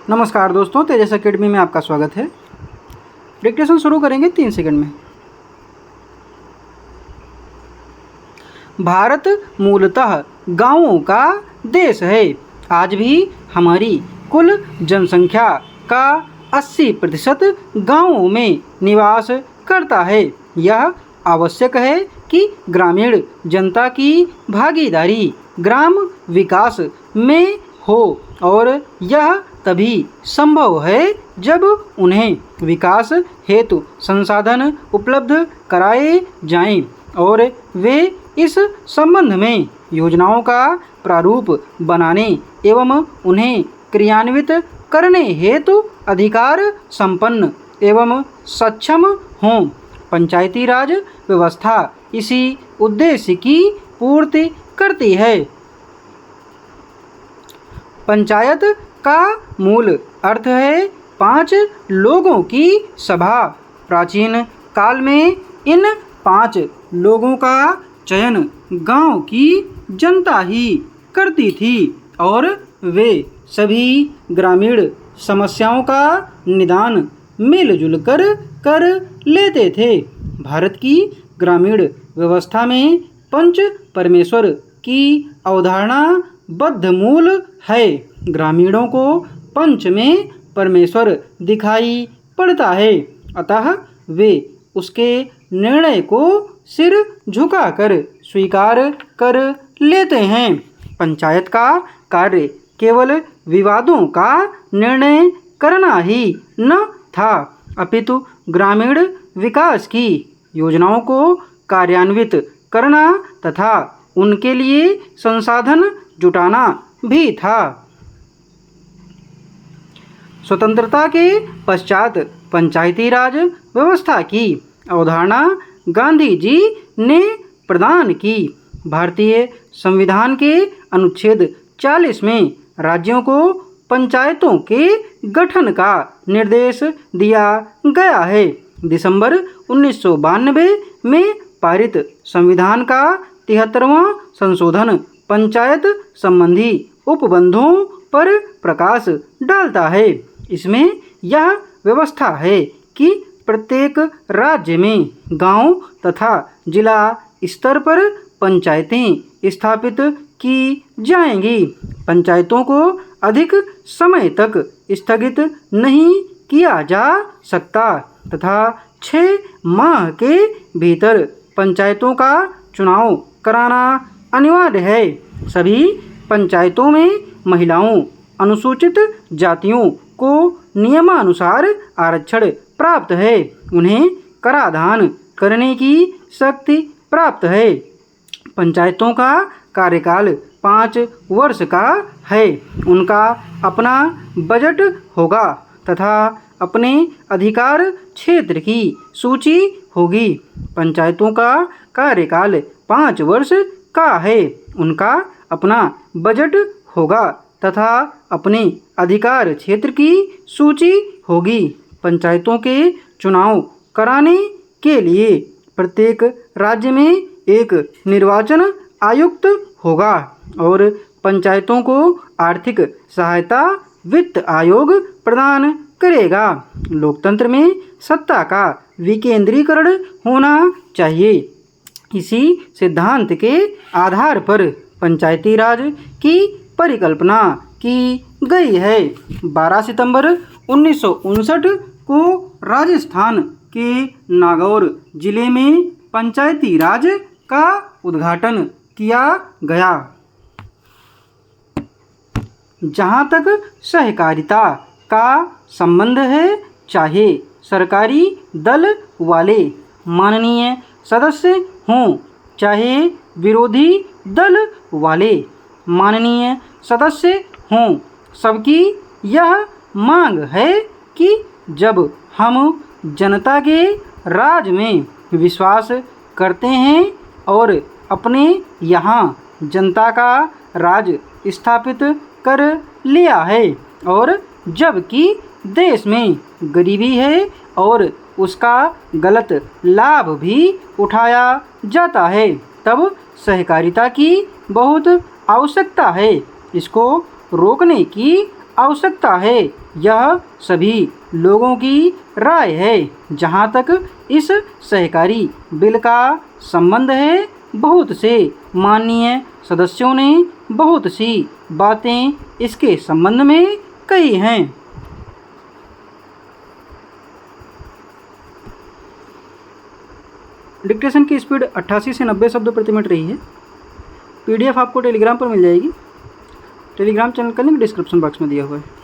नमस्कार दोस्तों, तेजस एकेडमी में आपका स्वागत है। डिक्टेशन शुरू करेंगे 3 सेकंड में। भारत मूलतः गांवों का देश है। आज भी हमारी कुल जनसंख्या का 80% गांवों में निवास करता है। यह आवश्यक है कि ग्रामीण जनता की भागीदारी ग्राम विकास में हो और यह तभी संभव है जब उन्हें विकास हेतु संसाधन उपलब्ध कराए जाएं और वे इस संबंध में योजनाओं का प्रारूप बनाने एवं उन्हें क्रियान्वित करने हेतु अधिकार संपन्न एवं सक्षम हों। पंचायती राज व्यवस्था इसी उद्देश्य की पूर्ति करती है। पंचायत का मूल अर्थ है 5 लोगों की सभा। प्राचीन काल में इन 5 लोगों का चयन गांव की जनता ही करती थी और वे सभी ग्रामीण समस्याओं का निदान मिलजुल कर लेते थे। भारत की ग्रामीण व्यवस्था में पंच परमेश्वर की अवधारणा बद्धमूल है। ग्रामीणों को पंच में परमेश्वर दिखाई पड़ता है, अतः वे उसके निर्णय को सिर झुकाकर स्वीकार कर लेते हैं। पंचायत का कार्य केवल विवादों का निर्णय करना ही न था, अपितु ग्रामीण विकास की योजनाओं को कार्यान्वित करना तथा उनके लिए संसाधन जुटाना भी था। स्वतंत्रता के पश्चात पंचायती राज व्यवस्था की अवधारणा गांधी जी ने प्रदान की। भारतीय संविधान के अनुच्छेद 40 में राज्यों को पंचायतों के गठन का निर्देश दिया गया है। दिसंबर 1992 में पारित संविधान का 73वां संशोधन पंचायत संबंधी उपबंधों पर प्रकाश डालता है। इसमें यह व्यवस्था है कि प्रत्येक राज्य में गांव तथा जिला स्तर पर पंचायतें स्थापित की जाएंगी। पंचायतों को अधिक समय तक स्थगित नहीं किया जा सकता तथा 6 माह के भीतर पंचायतों का चुनाव कराना अनिवार्य है। सभी पंचायतों में महिलाओं, अनुसूचित जातियों को नियमानुसार आरक्षण प्राप्त है। उन्हें कराधान करने की शक्ति प्राप्त है। पंचायतों का कार्यकाल 5 वर्ष का है। उनका अपना बजट होगा तथा अपने अधिकार क्षेत्र की सूची होगी। पंचायतों का कार्यकाल 5 वर्ष का है। उनका अपना बजट होगा तथा अपने अधिकार क्षेत्र की सूची होगी। पंचायतों के चुनाव कराने के लिए प्रत्येक राज्य में एक निर्वाचन आयुक्त होगा और पंचायतों को आर्थिक सहायता वित्त आयोग प्रदान करेगा। लोकतंत्र में सत्ता का विकेंद्रीकरण होना चाहिए। इसी सिद्धांत के आधार पर पंचायती राज की परिकल्पना की गई है। 12 सितंबर 1959 को राजस्थान के नागौर जिले में पंचायती राज का उद्घाटन किया गया। जहाँ तक सहकारिता का संबंध है, चाहे सरकारी दल वाले माननीय सदस्य हों, चाहे विरोधी दल वाले माननीय सदस्य हों, सबकी यह मांग है कि जब हम जनता के राज में विश्वास करते हैं और अपने यहाँ जनता का राज स्थापित कर लिया है और जबकि देश में गरीबी है और उसका गलत लाभ भी उठाया जाता है, तब सहकारिता की बहुत आवश्यकता है। इसको रोकने की आवश्यकता है। यह सभी लोगों की राय है। जहाँ तक इस सहकारी बिल का संबंध है, बहुत से माननीय सदस्यों ने बहुत सी बातें इसके संबंध में कही हैं। डिक्टेशन की स्पीड 88 से 90 शब्द प्रति मिनट रही है। PDF आपको टेलीग्राम पर मिल जाएगी। टेलीग्राम चैनल का लिंक डिस्क्रिप्शन बॉक्स में दिया हुआ है।